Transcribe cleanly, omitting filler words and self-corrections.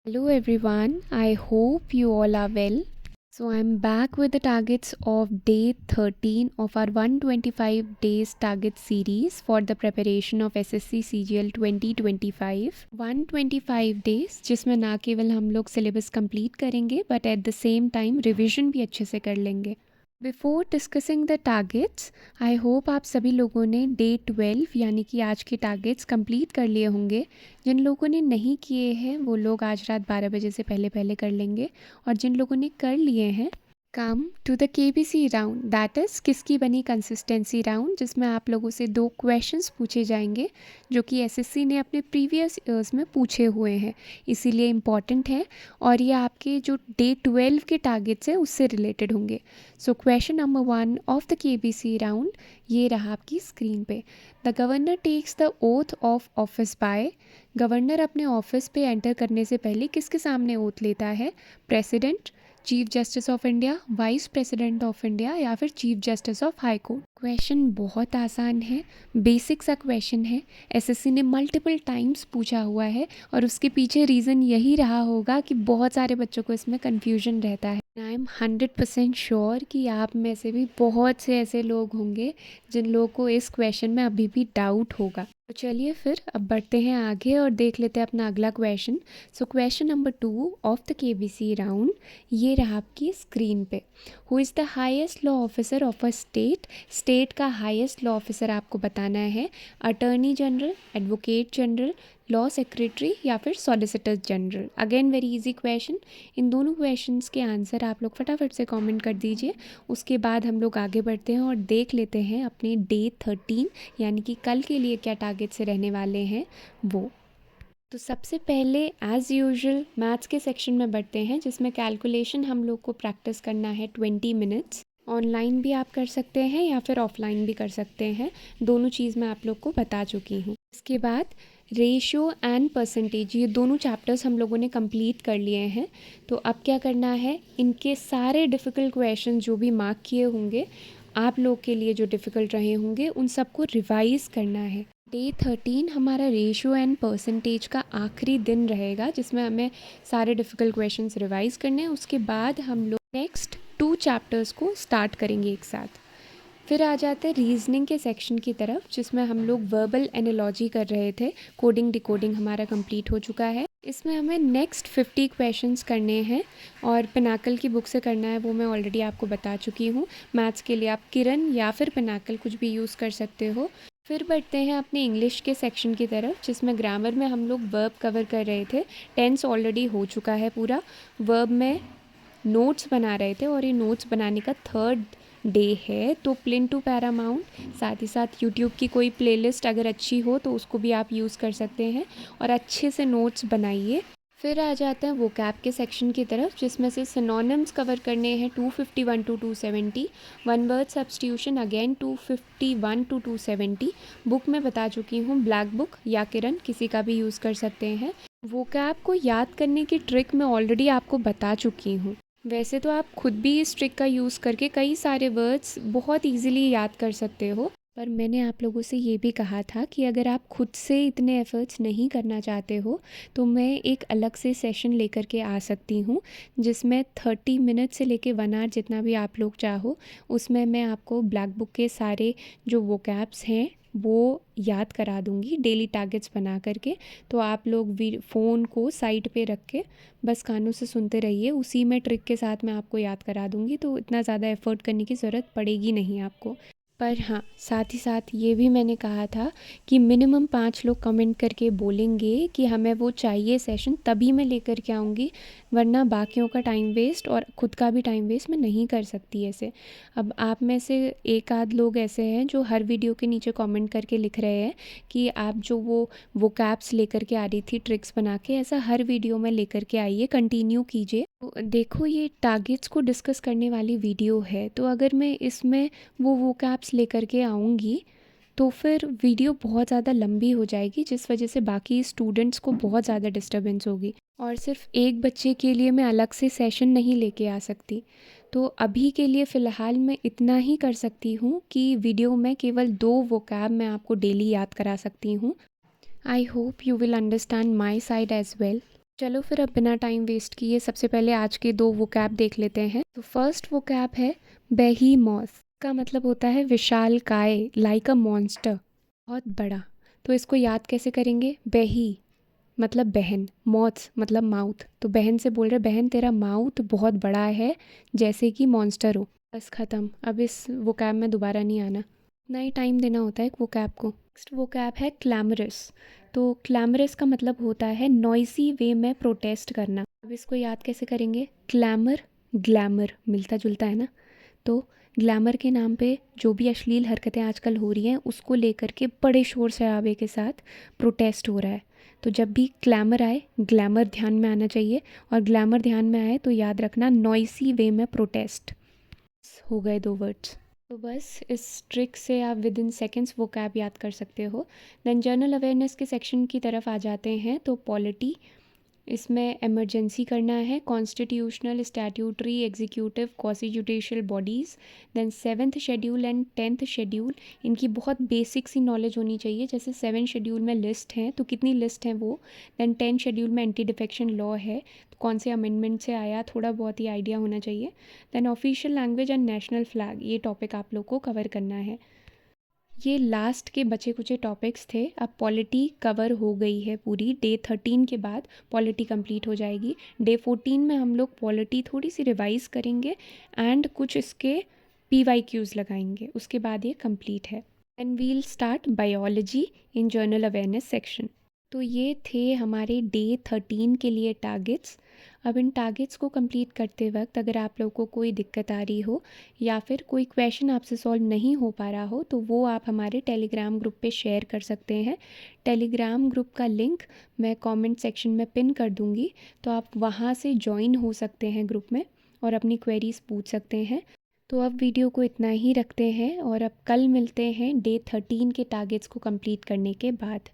Hello everyone, I hope you all are well. So I'm back with the targets of day 13 of our 125 days target series for the preparation of SSC CGL 2025. 125 days जिसमें ना केवल हम लोग syllabus complete करेंगे but at the same time revision भी अच्छे से कर लेंगे. Before discussing the targets, I hope आप सभी लोगों ने डे 12 यानी कि आज के टारगेट्स कंप्लीट कर लिए होंगे. जिन लोगों ने नहीं किए हैं वो लोग आज रात 12 बजे से पहले पहले कर लेंगे, और जिन लोगों ने कर लिए हैं, come to the KBC round, that is किसकी बनी कंसिस्टेंसी राउंड, जिसमें आप लोगों से 2 क्वेश्चंस पूछे जाएंगे जो कि एसएससी ने अपने प्रीवियस ईयर्स में पूछे हुए हैं, इसीलिए इम्पॉर्टेंट है और ये आपके जो डे 12 के टारगेट्स हैं उससे रिलेटेड होंगे. So question number 1 of the KBC round ये रहा आपकी स्क्रीन पे. The governor takes the oath of office by. Governor अपने ऑफिस पे एंटर करने से पहले किसके सामने ओथ लेता है? President, chief justice of India, vice president of India या फिर chief justice of high court. Question बहुत आसान है, बेसिक सा क्वेश्चन है, एसएससी ने मल्टीपल टाइम्स पूछा हुआ है और उसके पीछे रीज़न यही रहा होगा कि बहुत सारे बच्चों को इसमें कन्फ्यूजन रहता है. आई एम 100% श्योर कि आप में से भी बहुत से ऐसे लोग होंगे जिन लोगों को इस क्वेश्चन में अभी भी डाउट होगा. तो चलिए फिर अब बढ़ते हैं आगे और देख लेते हैं अपना अगला question. So question number 2 of the KBC round ये रहा आपकी स्क्रीन पे. Who is the highest law officer of a state. State का हाईएस्ट लॉ ऑफिसर आपको बताना है. Attorney general, advocate general, law secretary या फिर solicitor general. Again very easy question. इन दोनों क्वेश्चंस के आंसर आप लोग फटाफट से कमेंट कर दीजिए. उसके बाद हम लोग आगे बढ़ते हैं और देख लेते हैं अपने डे 13 यानी कि कल के लिए क्या टारगेट से रहने वाले हैं वो. तो सबसे पहले एज़ यूजुअल मैथ्स के सेक्शन में बढ़ते हैं जिसमें कैलकुलेशन हम लोग को प्रैक्टिस करना है 20 मिनट्स. ऑनलाइन भी आप कर सकते हैं या फिर ऑफलाइन भी कर सकते हैं, दोनों चीज़ मैं आप लोग को बता चुकी हूँ. इसके बाद रेशियो एंड परसेंटेज, ये दोनों चैप्टर्स हम लोगों ने कंप्लीट कर लिए हैं. तो अब क्या करना है, इनके सारे डिफ़िकल्ट क्वेश्चन जो भी मार्क किए होंगे आप लोग के लिए, जो डिफ़िकल्ट रहे होंगे उन सबको रिवाइज़ करना है. डे 13 हमारा रेशियो एंड परसेंटेज का आखिरी दिन रहेगा जिसमें हमें सारे डिफ़िकल्ट क्वेश्चंस रिवाइज़ करने हैं. उसके बाद हम लोग नेक्स्ट 2 चैप्टर्स को स्टार्ट करेंगे एक साथ. फिर आ जाते हैं रीजनिंग के सेक्शन की तरफ जिसमें हम लोग वर्बल एनालॉजी कर रहे थे. कोडिंग डिकोडिंग हमारा कंप्लीट हो चुका है. इसमें हमें नेक्स्ट 50 क्वेश्चंस करने हैं और पिनाकल की बुक से करना है, वो मैं ऑलरेडी आपको बता चुकी हूँ. मैथ्स के लिए आप किरण या फिर पिनाकल कुछ भी यूज़ कर सकते हो. फिर बढ़ते हैं अपने इंग्लिश के सेक्शन की तरफ जिसमें ग्रामर में हम लोग वर्ब कवर कर रहे थे. टेंस ऑलरेडी हो चुका है पूरा. वर्ब में नोट्स बना रहे थे और ये नोट्स बनाने का 3rd डे है. तो प्लिन टू पैरामाउंट, साथ ही साथ यूट्यूब की कोई प्लेलिस्ट अगर अच्छी हो तो उसको भी आप यूज़ कर सकते हैं और अच्छे से नोट्स बनाइए. फिर आ जाते हैं वोकैब के सेक्शन की तरफ जिसमें से सिनोनिम्स कवर करने हैं 251 to 270. One word substitution again 251 to 270. Book में बता चुकी हूँ, ब्लैक बुक या किरण किसी का भी यूज़ कर सकते हैं. वोकैब को याद करने की ट्रिक मैं ऑलरेडी आपको बता चुकी हूँ. वैसे तो आप खुद भी इस ट्रिक का यूज़ करके कई सारे वर्ड्स बहुत इजीली याद कर सकते हो, पर मैंने आप लोगों से ये भी कहा था कि अगर आप खुद से इतने एफ़र्ट्स नहीं करना चाहते हो तो मैं एक अलग से सेशन लेकर के आ सकती हूँ जिसमें 30 मिनट से लेके 1 आवर जितना भी आप लोग चाहो उसमें मैं आपको ब्लैक बुक के सारे जो वोकैब्स हैं वो याद करा दूँगी डेली टारगेट्स बना करके. तो आप लोग फ़ोन को साइड पे रख के बस कानों से सुनते रहिए, उसी में ट्रिक के साथ मैं आपको याद करा दूँगी. तो इतना ज़्यादा एफ़र्ट करने की ज़रूरत पड़ेगी नहीं आपको. पर हाँ, साथ ही साथ ये भी मैंने कहा था कि मिनिमम 5 लोग कमेंट करके बोलेंगे कि हमें वो चाहिए सेशन, तभी मैं लेकर के आऊँगी, वरना बाकियों का टाइम वेस्ट और ख़ुद का भी टाइम वेस्ट मैं नहीं कर सकती ऐसे. अब आप में से एक आध लोग ऐसे हैं जो हर वीडियो के नीचे कमेंट करके लिख रहे हैं कि आप जो वो कैप्स लेकर के आ रही थी ट्रिक्स बना के, ऐसा हर वीडियो में लेकर के आइए, कंटिन्यू कीजिए. तो देखो ये टारगेट्स को डिस्कस करने वाली वीडियो है, तो अगर मैं इसमें वो कैप्स लेकर के आऊँगी तो फिर वीडियो बहुत ज़्यादा लंबी हो जाएगी जिस वजह से बाकी स्टूडेंट्स को बहुत ज़्यादा डिस्टर्बेंस होगी और सिर्फ एक बच्चे के लिए मैं अलग से सेशन नहीं लेके आ सकती. तो अभी के लिए फ़िलहाल मैं इतना ही कर सकती हूँ कि वीडियो में केवल 2 वोकैब मैं आपको डेली याद करा सकती हूँ. I hope you will understand my side as well. चलो फिर अब बिना टाइम वेस्ट किए सबसे पहले आज के 2 वोकैब देख लेते हैं। तो फर्स्ट वोकैब है बेहीमॉथ। का मतलब होता है विशालकाय, लाइक अ मॉन्स्टर, बहुत बड़ा। तो इसको याद कैसे करेंगे? बेही मतलब बहन, मॉथ मतलब माउथ। तो बहन से बोल रहे बहन तेरा माउथ बहुत बड़ा है, जैसे कि मॉन्स्टर हो। बस ख़त्म, अब इस वोकैब में दोबारा नहीं आना। इतना ही टाइम देना होता है एक वोकैब को। नेक्स्ट वोकैब है क्लैमरस। तो क्लैमरस का मतलब होता है नॉइसी वे में प्रोटेस्ट करना। अब इसको याद कैसे करेंगे? क्लैमर, ग्लैमर मिलता जुलता है ना। तो ग्लैमर के नाम पे जो भी अश्लील हरकतें आजकल हो रही हैं उसको लेकर के बड़े शोर शराबे के साथ प्रोटेस्ट हो रहा है। तो जब भी क्लैमर आए, ग्लैमर ध्यान में आना चाहिए, और ग्लैमर ध्यान में आए तो याद रखना नॉइसी वे में प्रोटेस्ट। हो गए 2 वर्ड्स। तो बस इस ट्रिक से आप विद इन सेकेंड्स वो कैब याद कर सकते हो। देन जनरल अवेयरनेस के सेक्शन की तरफ आ जाते हैं। तो पॉलिटी, इसमें इमरजेंसी करना है, constitutional, statutory, executive, quasi judicial bodies. Then 7th schedule and 10th schedule, इनकी बहुत बेसिक सी नॉलेज होनी चाहिए। जैसे 7 शेड्यूल में लिस्ट हैं, तो कितनी लिस्ट हैं वो। देन 10 शेड्यूल में एंटी डिफेक्शन लॉ है, तो कौन से अमेंडमेंट से आया, थोड़ा बहुत ही आइडिया होना चाहिए। Then official language and national flag, ये टॉपिक आप लोग को कवर करना है। ये लास्ट के बचे कुचे टॉपिक्स थे। अब पॉलिटी कवर हो गई है पूरी। डे 13 के बाद पॉलिटी कंप्लीट हो जाएगी। डे 14 में हम लोग पॉलिटी थोड़ी सी रिवाइज करेंगे एंड कुछ इसके PYQs लगाएंगे, उसके बाद ये कंप्लीट है। And we'll start biology in general awareness section. तो ये थे हमारे डे 13 के लिए टारगेट्स। अब इन टारगेट्स को कंप्लीट करते वक्त अगर आप लोग को कोई दिक्कत आ रही हो या फिर कोई क्वेश्चन आपसे सॉल्व नहीं हो पा रहा हो, तो वो आप हमारे टेलीग्राम ग्रुप पे शेयर कर सकते हैं। टेलीग्राम ग्रुप का लिंक मैं कमेंट सेक्शन में पिन कर दूँगी, तो आप वहाँ से ज्वाइन हो सकते हैं ग्रुप में और अपनी क्वेरीज़ पूछ सकते हैं। तो अब वीडियो को इतना ही रखते हैं और अब कल मिलते हैं डे 13 के टारगेट्स को कंप्लीट करने के बाद।